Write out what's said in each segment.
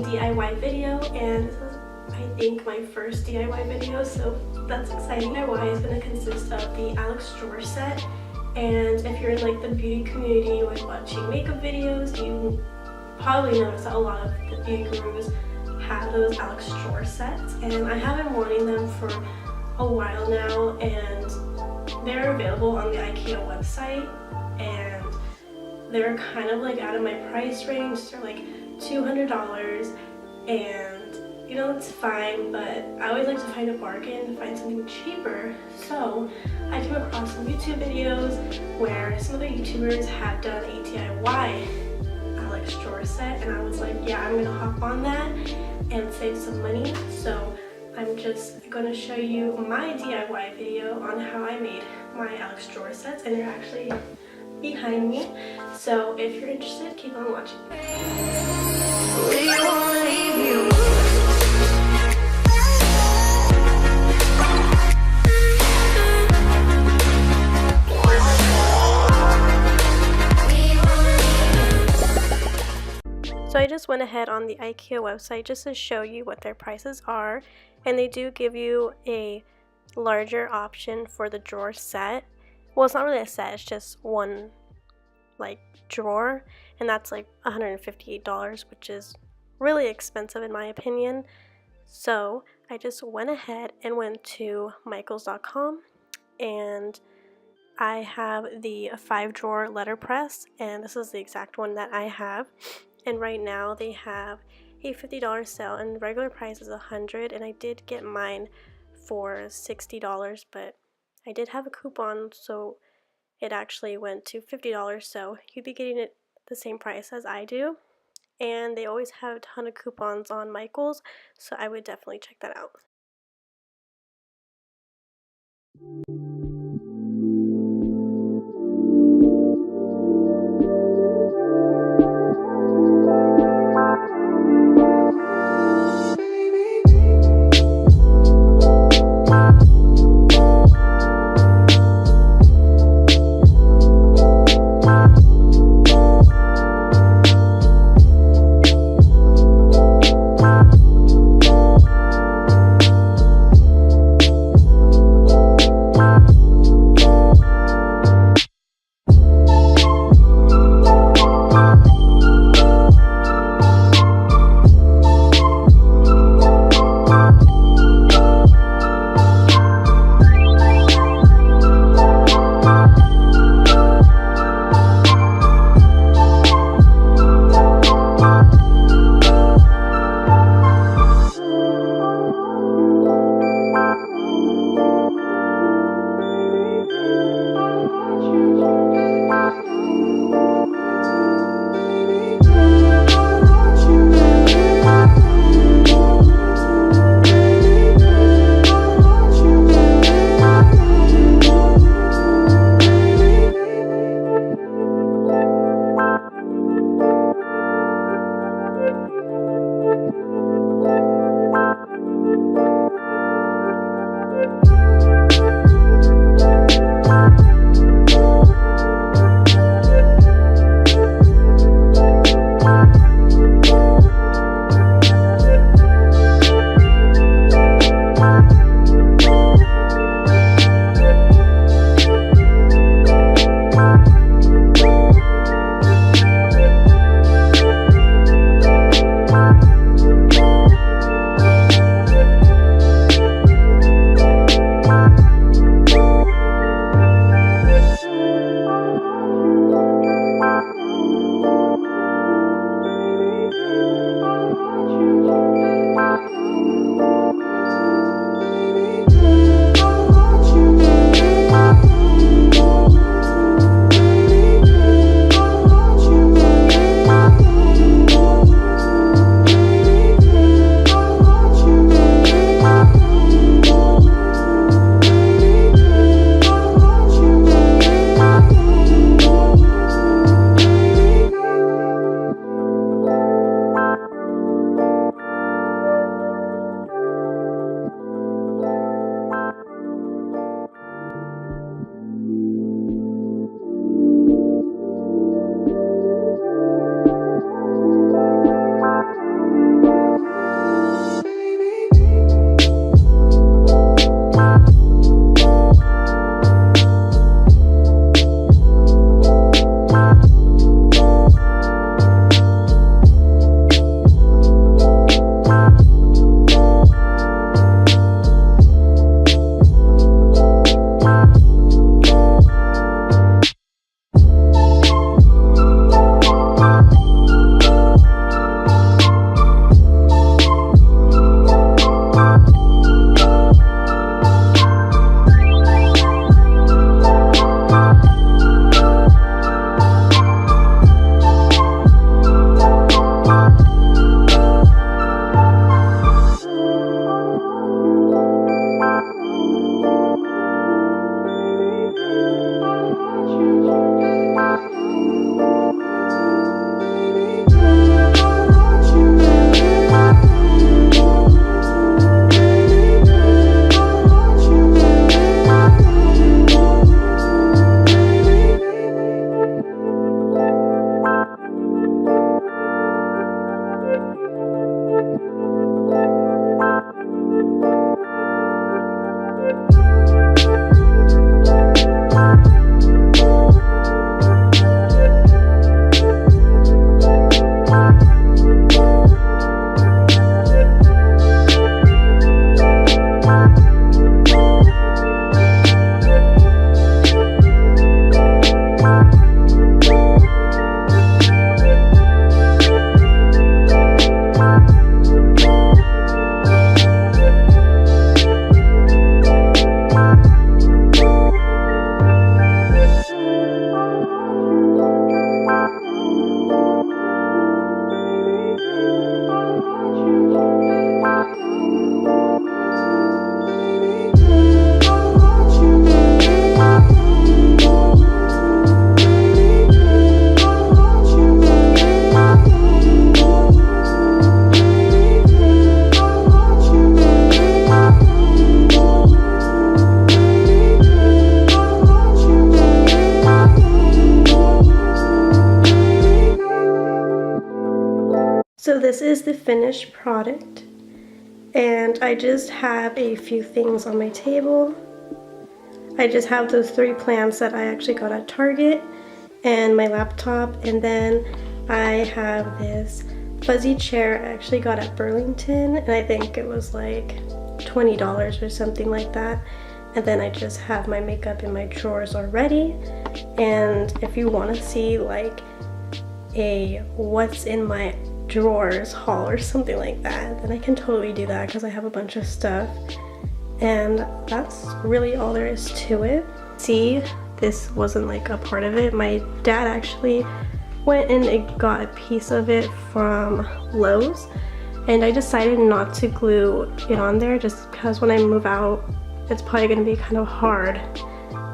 DIY video, and this is, I think, my first DIY video, so that's exciting. DIY is going to consist of the Alex drawer set, and if you're in like the beauty community, like watching makeup videos, you probably notice that a lot of the beauty gurus have those Alex drawer sets, and I have been wanting them for a while now, and they're available on the Ikea website, and they're kind of like out of my price range. They're like $200, and you know, it's fine, but I always like to find a bargain, find something cheaper. So I came across some YouTube videos where some of the YouTubers have done a DIY Alex drawer set, and I was like, yeah, I'm gonna hop on that and save some money. So I'm just going to show you my DIY video on how I made my Alex drawer sets, and they're actually behind me. So if you're interested, keep on watching. So I just went ahead on the Ikea website just to show you what their prices are, and they do give you a larger option for the drawer set. Well, it's not really a set, it's just one like drawer, and that's like $158, which is really expensive in my opinion. So I just went ahead and went to michaels.com, and I have the 5-drawer letterpress, and this is the exact one that I have. And right now they have a $50 sale, and the regular price is $100, and I did get mine for $60, but I did have a coupon, so it actually went to $50, so you'd be getting it the same price as I do. And they always have a ton of coupons on Michaels, so I would definitely check that out. is the finished product, and I just have a few things on my table. I just have those 3 plants that I actually got at Target and my laptop, and then I have this fuzzy chair I actually got at Burlington, and I think it was like $20 or something like that. And then I just have my makeup in my drawers already. And if you want to see like a what's in my drawers haul or something like that, then I can totally do that because I have a bunch of stuff. And that's really all there is to it. See, this wasn't like a part of it. My dad actually went and got a piece of it from Lowe's, and I decided not to glue it on there just because when I move out, it's probably going to be kind of hard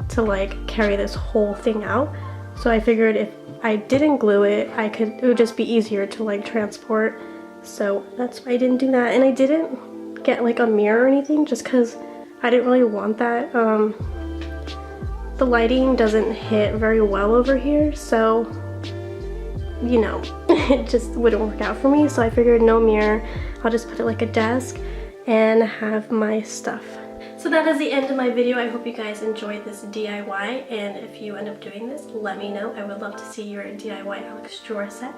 to like carry this whole thing out. So I figured if I didn't glue it, it would just be easier to like transport. So that's why I didn't do that. And I didn't get like a mirror or anything just because I didn't really want that. The lighting doesn't hit very well over here, so you know, it just wouldn't work out for me. So I figured no mirror, I'll just put it like a desk and have my stuff. So that is the end of my video. I hope you guys enjoyed this DIY, and if you end up doing this, let me know. I would love to see your DIY Alex drawer set.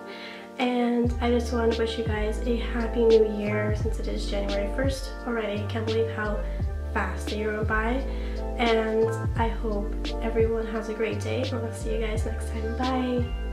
And I just want to wish you guys a happy new year since it is January 1st already. I can't believe how fast the year went by. And I hope everyone has a great day. I'll see you guys next time. Bye!